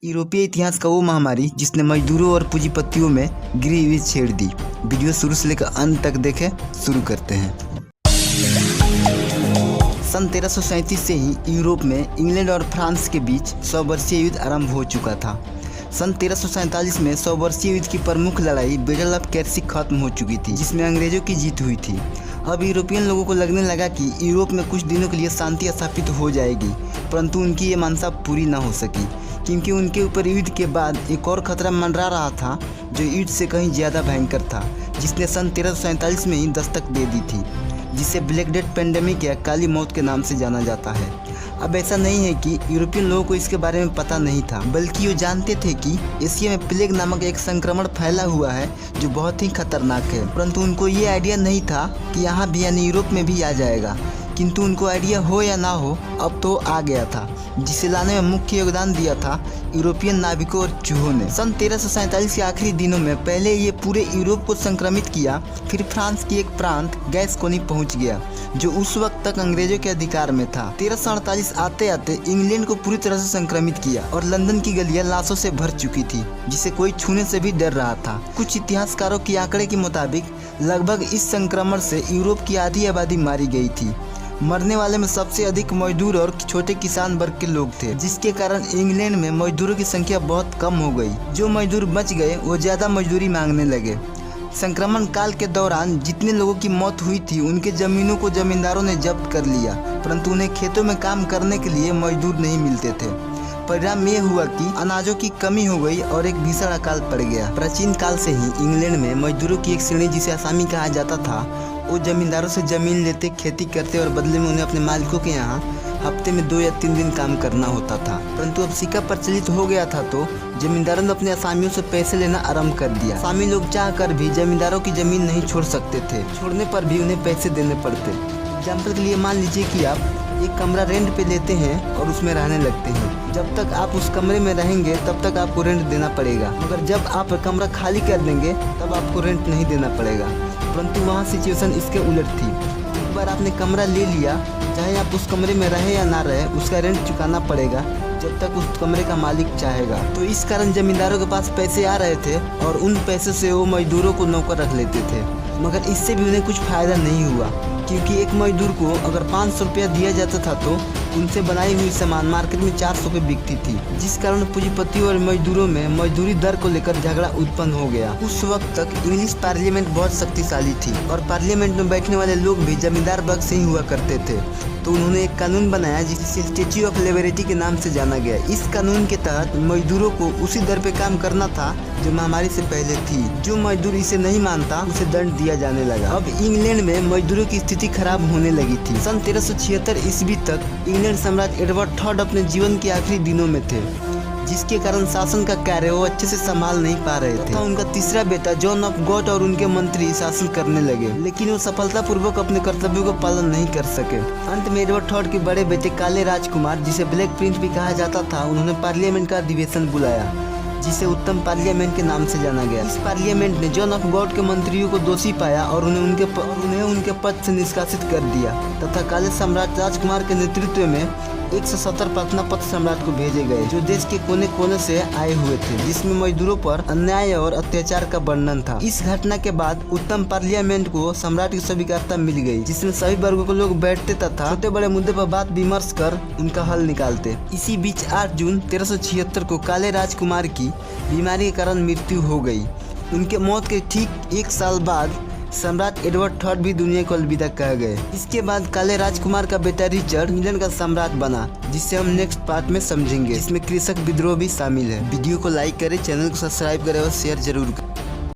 यूरोपीय इतिहास का वो महामारी जिसने मजदूरों और पूंजीपतियों में गिरी छेड़ दी। वीडियो शुरू से लेकर अंत तक देखें। शुरू करते हैं। सन 1337 से ही यूरोप में इंग्लैंड और फ्रांस के बीच 100 वर्षीय युद्ध आरंभ हो चुका था। सन 1347 में 100 वर्षीय युद्ध की प्रमुख लड़ाई बैटल ऑफ केर्सी खत्म हो चुकी थी, जिसमें अंग्रेजों की जीत हुई थी। अब यूरोपियन लोगों को लगने लगा कि यूरोप में कुछ दिनों के लिए शांति स्थापित हो जाएगी, परंतु उनकी ये मानसा पूरी न हो सकी, क्योंकि उनके ऊपर युद्ध के बाद एक और खतरा मंडरा रहा था जो युद्ध से कहीं ज़्यादा भयंकर था, जिसने सन 1347 में ही दस्तक दे दी थी, जिसे ब्लैक डेथ पेंडेमिक या काली मौत के नाम से जाना जाता है। अब ऐसा नहीं है कि यूरोपियन लोगों को इसके बारे में पता नहीं था, बल्कि वो जानते थे कि एशिया में प्लेग नामक एक संक्रमण फैला हुआ है जो बहुत ही खतरनाक है, परंतु उनको ये आइडिया नहीं था कि यहाँ भी यानी यूरोप में भी आ जाएगा। किंतु उनको आइडिया हो या ना हो, अब तो आ गया था, जिसे लाने में मुख्य योगदान दिया था यूरोपियन नाविकों और चूहों ने। सन 1347 के आखिरी दिनों में पहले ये पूरे यूरोप को संक्रमित किया, फिर फ्रांस की एक प्रांत गैस्कोनी पहुंच गया, जो उस वक्त तक अंग्रेजों के अधिकार में था। 1348 आते आते इंग्लैंड को पूरी तरह से संक्रमित किया और लंदन की गलियां लाशों से भर चुकी थी, जिसे कोई छूने से भी डर रहा था। कुछ इतिहासकारों के आंकड़े के मुताबिक लगभग इस संक्रमण से यूरोप की आधी आबादी मारी गई थी। मरने वाले में सबसे अधिक मजदूर और छोटे किसान वर्ग के लोग थे, जिसके कारण इंग्लैंड में मजदूरों की संख्या बहुत कम हो गई। जो मजदूर बच गए वो ज़्यादा मजदूरी मांगने लगे। संक्रमण काल के दौरान जितने लोगों की मौत हुई थी, उनके जमीनों को जमींदारों ने जब्त कर लिया, परंतु उन्हें खेतों में काम करने के लिए मजदूर नहीं मिलते थे। परिणाम ये हुआ कि अनाजों की कमी हो गई और एक भीषण अकाल पड़ गया। प्राचीन काल से ही इंग्लैंड में मजदूरों की एक श्रेणी, जिसे असामी कहा जाता था, वो जमींदारों से जमीन लेते, खेती करते और बदले में उन्हें अपने मालिकों के यहाँ हफ्ते में 2 या 3 दिन काम करना होता था। परंतु अब सिक्का प्रचलित हो गया था, तो जमींदारों ने अपने असामियों से पैसे लेना आरंभ कर दिया। असामी लोग चाहकर भी जमींदारों की जमीन नहीं छोड़ सकते थे, छोड़ने पर भी उन्हें पैसे देने पड़ते। एग्जाम्पल के लिए मान लीजिए कि आप एक कमरा रेंट पे लेते हैं और उसमें रहने लगते हैं। जब तक आप उस कमरे में रहेंगे तब तक आपको रेंट देना पड़ेगा, मगर जब आप कमरा खाली कर देंगे तब आपको रेंट नहीं देना पड़ेगा। परंतु वहाँ सिचुएशन इसके उलट थी। एक बार आपने कमरा ले लिया, चाहे आप उस कमरे में रहें या ना रहें, उसका रेंट चुकाना पड़ेगा जब तक उस कमरे का मालिक चाहेगा। तो इस कारण जमींदारों के पास पैसे आ रहे थे और उन पैसे से वो मजदूरों को नौकर रख लेते थे, मगर इससे भी उन्हें कुछ फायदा नहीं हुआ, क्योंकि एक मजदूर को अगर 500 रुपया दिया जाता था तो उनसे बनाई हुई सामान मार्केट में 400 पे बिकती थी, जिस कारण पूंजीपतियों और मजदूरों में मजदूरी दर को लेकर झगड़ा उत्पन्न हो गया। उस वक्त तक इंग्लिश पार्लियामेंट बहुत शक्तिशाली थी और पार्लियामेंट में बैठने वाले लोग भी जमींदार वर्ग से ही हुआ करते थे। तो उन्होंने एक कानून बनाया जिसे स्टैच्यू ऑफ लिबर्टी के नाम से जाना गया। इस कानून के तहत मजदूरों को उसी दर पे काम करना था जो महामारी से पहले थी। जो मजदूर इसे नहीं मानता उसे दंड दिया जाने लगा। अब इंग्लैंड में मजदूरों की स्थिति खराब होने लगी थी। सन 1376 ईस्वी तक इंग्लैंड सम्राट एडवर्ड III अपने जीवन के आखिरी दिनों में थे, जिसके कारण शासन का कार्य वो अच्छे से संभाल नहीं पा रहे थे। उनका तीसरा बेटा जॉन ऑफ गॉड और उनके मंत्री शासन करने लगे, लेकिन वो सफलतापूर्वक अपने कर्तव्यों का पालन नहीं कर सके। अंत में एडवर्ड III के बड़े बेटे काले राजकुमार, जिसे ब्लैक प्रिंस भी कहा जाता था, उन्होंने पार्लियामेंट का अधिवेशन बुलाया, जिसे उत्तम पार्लियामेंट के नाम से जाना गया। इस पार्लियामेंट ने जॉन ऑफ गॉड के मंत्रियों को दोषी पाया और उन्हें उनके पद से निष्कासित कर दिया तथा काले सम्राट राजकुमार के नेतृत्व में 170 प्रार्थना पत्र सम्राट को भेजे गए, जो देश के कोने कोने से आए हुए थे, जिसमें मजदूरों पर अन्याय और अत्याचार का वर्णन था। इस घटना के बाद उत्तम पार्लियामेंट को सम्राट की स्वीकारता मिल गई, जिसमें सभी वर्गों के लोग बैठते तथा छोटे बड़े मुद्दे पर बात विमर्श कर उनका हल निकालते। इसी बीच 8 जून 1376 को काले राजकुमार की बीमारी के कारण मृत्यु हो गई। उनके मौत के ठीक 1 साल बाद सम्राट एडवर्ड III भी दुनिया को अलविदा कह गए। इसके बाद काले राजकुमार का बेटा रिचर्ड इंग्लैंड का सम्राट बना, जिसे हम नेक्स्ट पार्ट में समझेंगे। इसमें कृषक विद्रोह भी शामिल है। वीडियो को लाइक करें, चैनल को सब्सक्राइब करें और शेयर जरूर करें।